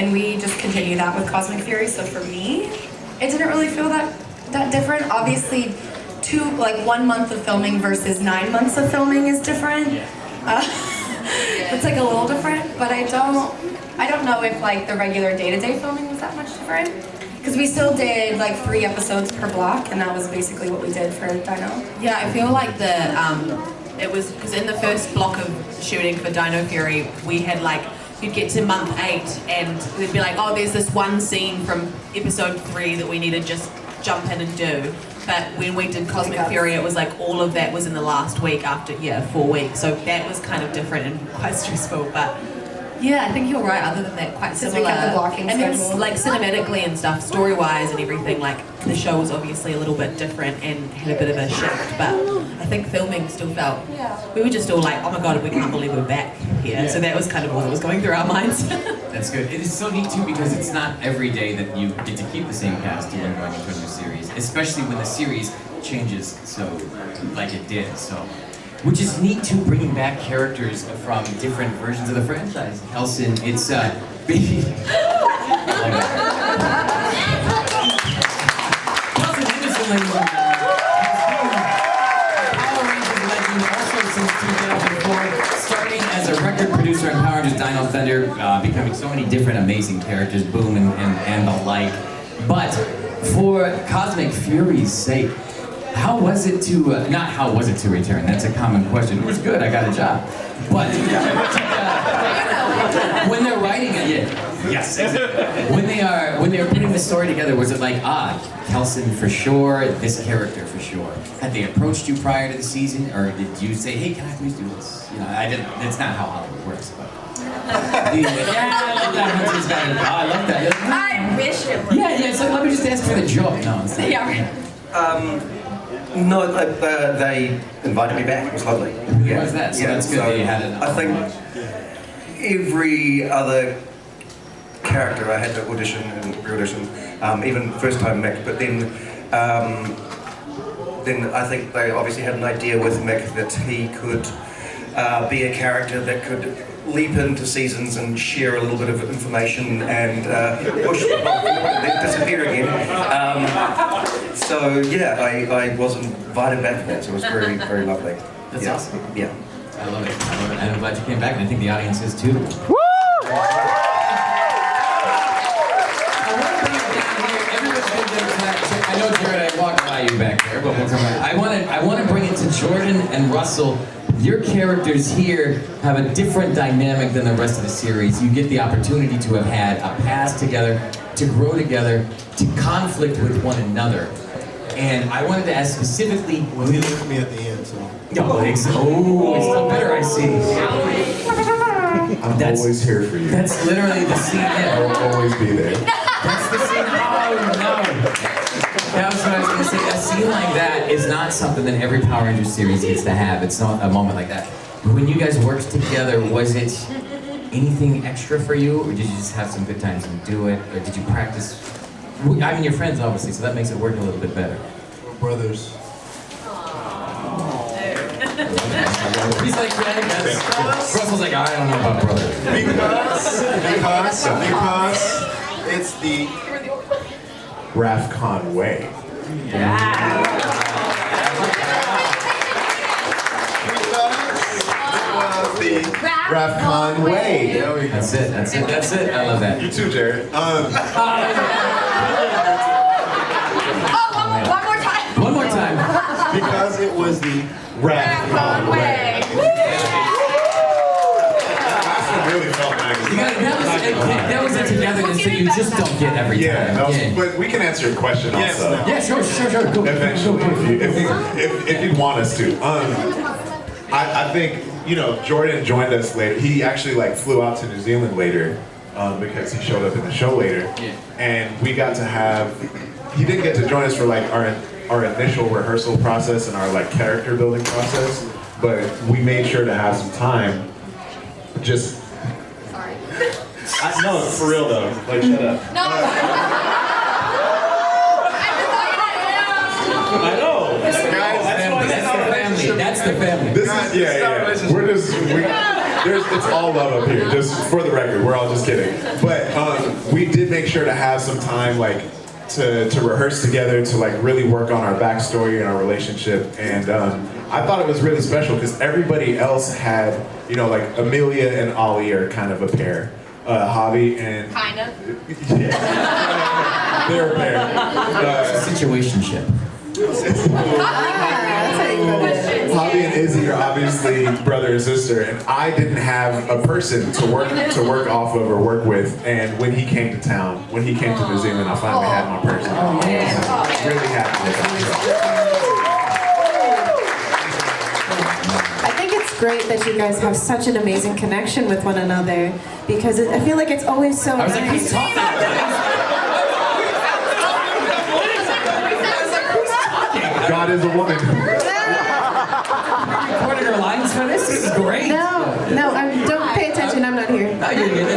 and we just continue that with Cosmic Fury. So for me, it didn't really feel that different. Obviously, 1 month of filming versus 9 months of filming is different. It's like a little different, but I don't know if like the regular day-to-day filming was that much different. Because we still did like 3 episodes per block, and that was basically what we did for Dino. Yeah, I feel like it was, because in the first block of shooting for Dino Fury, we had like, you'd get to month 8 and we'd be like, oh, there's this one scene from episode 3 that we need to just jump in and do. But when we did Cosmic Fury, it was like all of that was in the last week after, 4 weeks. So that was kind of different and quite stressful, but yeah, I think you're right. Other than that, quite similar. We kept the blocking schedule. Like cinematically and stuff, story-wise and everything, like the show was obviously a little bit different and had a bit of a shift. But I think filming still felt. We were just all like, oh my god, we can't believe we're back here. So that was kind of what was going through our minds. That's good. It is so neat too because it's not every day that you get to keep the same cast when going into a new series, especially when the series changes so like it did. So. Which is neat too, bringing back characters from different versions of the franchise. Kelson, it's Kelson Henderson, ladies and gentlemen, Power Rangers legend also since 2004, starting as a record producer in Power Rangers Dino Thunder, becoming so many different amazing characters, Boom and the like. But for Cosmic Fury's sake, how was it to, not how was it to return, that's a common question. It was good, I got a job. But when they're writing it, yes, when they're putting the story together, was it like, Kelson for sure, this character for sure? Had they approached you prior to the season, or did you say, hey, can I please do this? You know, that's not how Hollywood works, but. I love that. I love that. I wish it was. Yeah, so let me just ask for the job. No, it's not. No, they invited me back. It was lovely. How was that? So that's good that you had it. I think every other character I had to audition and re-audition, even first time Mick, but then I think they obviously had an idea with Mick that he could be a character that could leap into seasons and share a little bit of information and push then disappear again. So yeah, I was invited back for that, so it was very, very lovely. That's awesome. Yeah. I love it. And I'm glad you came back, and I think the audience is too. Woo! I know, Jared, I walked by you back there, but we'll come back. I want to bring it to Jordan and Russell. Your characters here have a different dynamic than the rest of the series. You get the opportunity to have had a past together, to grow together, to conflict with one another. And I wanted to ask specifically... Well, he looked at me at the end, so... No, it's still better, I see. I'm always here for you. That's literally the scene. I will always be there. That's the scene. Oh, no. That was what I was going to say. A scene like that is not something that every Power Rangers series gets to have. It's not a moment like that. But when you guys worked together, was it anything extra for you? Or did you just have some good times and do it? Or did you practice? I mean, you're friends, obviously, so that makes it work a little bit better. We're brothers. He's like, yeah, I guess. Russell's like, I don't know about brothers. Because it's the Rafcon way. The Rafcon way. That's it. I love that. You too, Jared. One more time. Because it was the Rafcon way. Really felt nice. That was a togetherness that you just don't get every time. Yeah, but we can answer your question also. Yeah, sure. Go. Eventually, if you want us to. I think, Jordan joined us later. He actually flew out to New Zealand later because he showed up in the show later. Yeah. And we got to have, he didn't get to join us for our initial rehearsal process and our character building process, but we made sure to have some time just... No, for real though. Shut up. No. I know. That's the family. This is, yeah. We're just, it's all love up here. Just for the record, we're all just kidding. But we did make sure to have some time like to rehearse together, to like really work on our backstory and our relationship. And I thought it was really special because everybody else had, you know, like Amelia and Ollie are kind of a pair. Javi and Kind of. yeah, they're a pair. Situationship. That's how you put it. Javi and Izzy are obviously brother and sister, and I didn't have a person to work off of or work with. And when he came to town, when he came to New Zealand, I finally had my person. Really happy with that. I think it's great that you guys have such an amazing connection with one another because I feel like it's always so I was like, nice. who's talking? God is a woman. Recorded our lines for this? This is great. No, don't pay attention. I'm not here. No, you're good.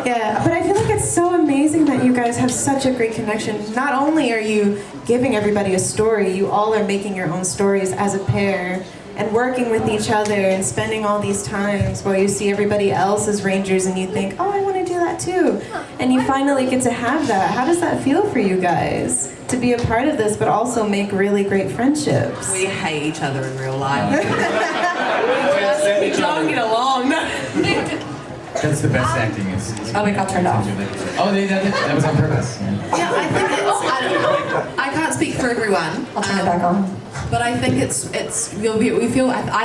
Yeah, but I feel like it's so amazing that you guys have such a great connection. Not only are you giving everybody a story, you all are making your own stories as a pair and working with each other and spending all these times while you see everybody else as Rangers and you think, oh, I want to do that too. And you finally get to have that. How does that feel for you guys? To be a part of this, but also make really great friendships. We hate each other in real life. we don't get along. That's the best acting. Oh, we got turned off. Oh, that was on purpose. Yeah. Yeah, I think I can't speak for everyone. I'll turn it back on. But I think I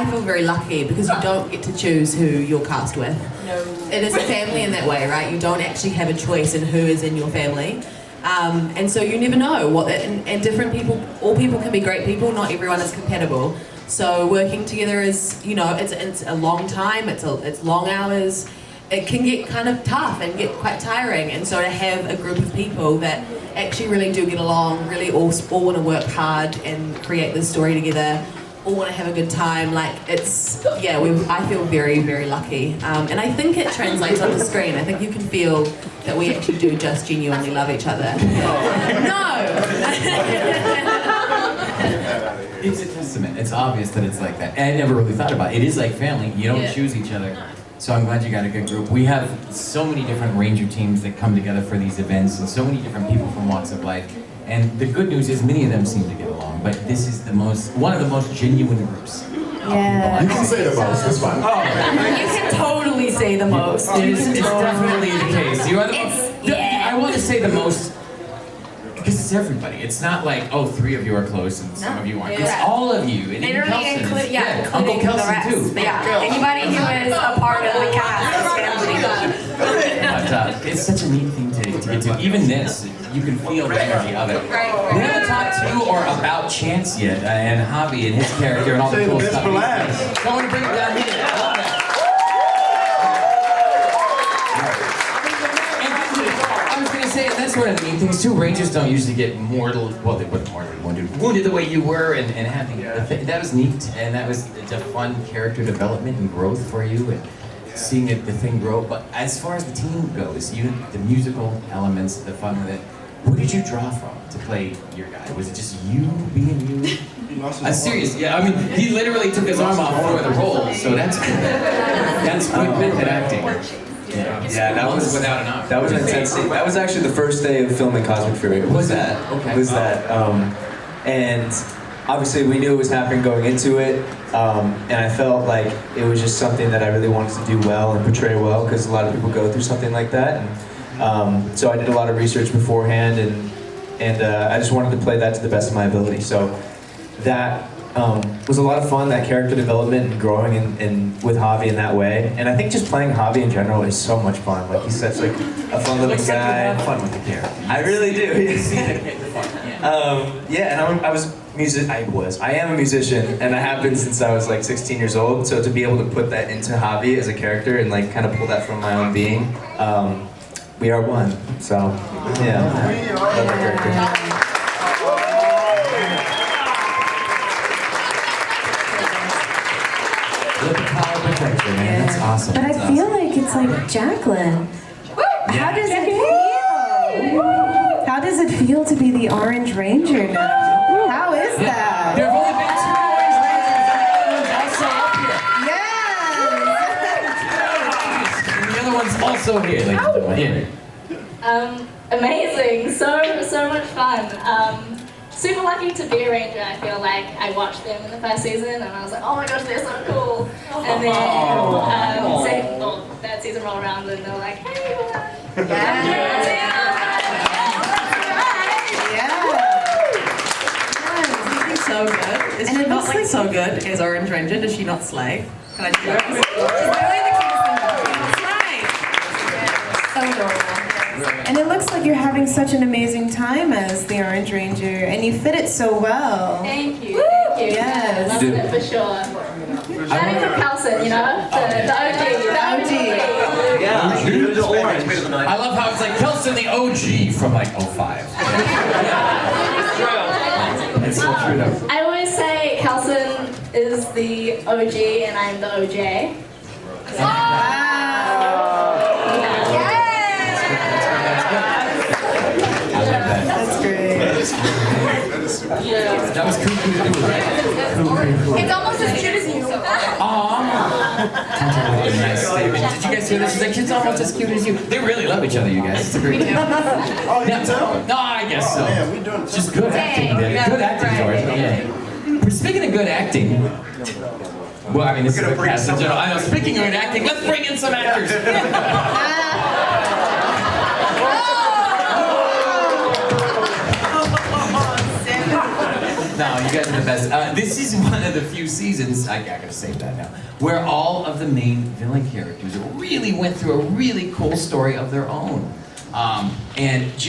feel very lucky because you don't get to choose who you're cast with. No. It is a family in that way, right? You don't actually have a choice in who is in your family. And so you never know and different people, all people can be great people, not everyone is compatible. So working together is, you know, it's a long time, it's long hours. It can get kind of tough and get quite tiring, and so to have a group of people that actually really do get along, really all want to work hard and create this story together, all want to have a good time, like it's, yeah, I feel very, very lucky. And I think it translates on the screen. I think you can feel that we actually do just genuinely love each other. No! It's a testament. It's obvious that it's like that. And I never really thought about it. It is like family. You don't choose each other. So I'm glad you got a good group. We have so many different Ranger teams that come together for these events, and so many different people from walks of life. And the good news is many of them seem to get along, but this is one of the most genuine groups. Yeah. You can say the most, it's fine. Oh, You can totally say the most. it's definitely the case. You are the yeah. I want to say the most because it's everybody. It's not like, oh, 3 of you are close and some of you aren't. It's all of you. And even Kelson. Including Uncle the Kelson rest. too. But yeah, anybody who is a part of the cast is family. But it's such a neat thing to get to. Even this, you can feel the energy of it. We haven't talked to you or about Chance yet, and Javi and his character and all the cool stuff. So I want to bring it down here. I love that. I was going to say, and that's one of the neat things too. Rangers don't usually get wounded the way you were, and having that was neat, and it's a fun character development and growth for you, and seeing the thing grow. But as far as the team goes, the musical elements, the fun with it, who did you draw from to play your guy? Was it just you being you? I'm serious, yeah. I mean, he literally took his arm off for the role, so that's good. That's good method acting. Yeah, that was without an arm. That was intense. That was actually the first day of filming Cosmic Fury. Was that? And obviously we knew it was happening going into it, and I felt like it was just something that I really wanted to do well and portray well, because a lot of people go through something like that. And so I did a lot of research beforehand, and I just wanted to play that to the best of my ability. So that was a lot of fun, that character development and growing in with Javi in that way. And I think just playing Javi in general is so much fun. Like, he's such like a fun little guy. You have fun with the character. I really do. Yeah. And I am a musician, and I have been since I was like 16 years old. So to be able to put that into Javi as a character and like kind of pull that from my own being, we are one. So yeah, love that character. Look at power protection, man. That's awesome. But I feel like it's like Jacqueline. How does it feel? How does it feel to be the Orange Ranger now? How is that? There have only been 2 Orange Rangers, and the other one's also up here. Yes. And the other one's also here, ladies and gentlemen. Here. Amazing, so much fun. Super lucky to be a ranger. I feel like I watched them in the first season and I was like, oh my gosh, they're so cool. And then that season rolled around and they were like, hey, So good. Is And she it not looks like like- so good as Orange Ranger? Does she not slay? Can I do that? So adorable. And it looks like you're having such an amazing time as the Orange Ranger, and you fit it so well. thank you, thank you. Yes. Loved it for sure. Starting from Carlson, you know, the OG. Yeah, you're the orange, better than I love how it's like Kelson the OG from like 05. It's so true though. I always say Carlson is the OG and I'm the OJ. That's great. That was cool to do, right? Cool. It's almost as cute as you. Nice statement. Did you guys hear this? She's like, it's almost as cute as you. They really love each other, you guys. It's a great deal. Oh, you too? No, I guess so. Man, we doing Just good acting, man. Good acting, George. Yeah. Speaking of good acting, well, I mean, this is a cast in general. I know. Speaking of good acting, let's bring in some actors. No, you guys are the best. This is one of the few seasons, I gotta save that now, where all of the main villain characters really went through a really cool story of their own. And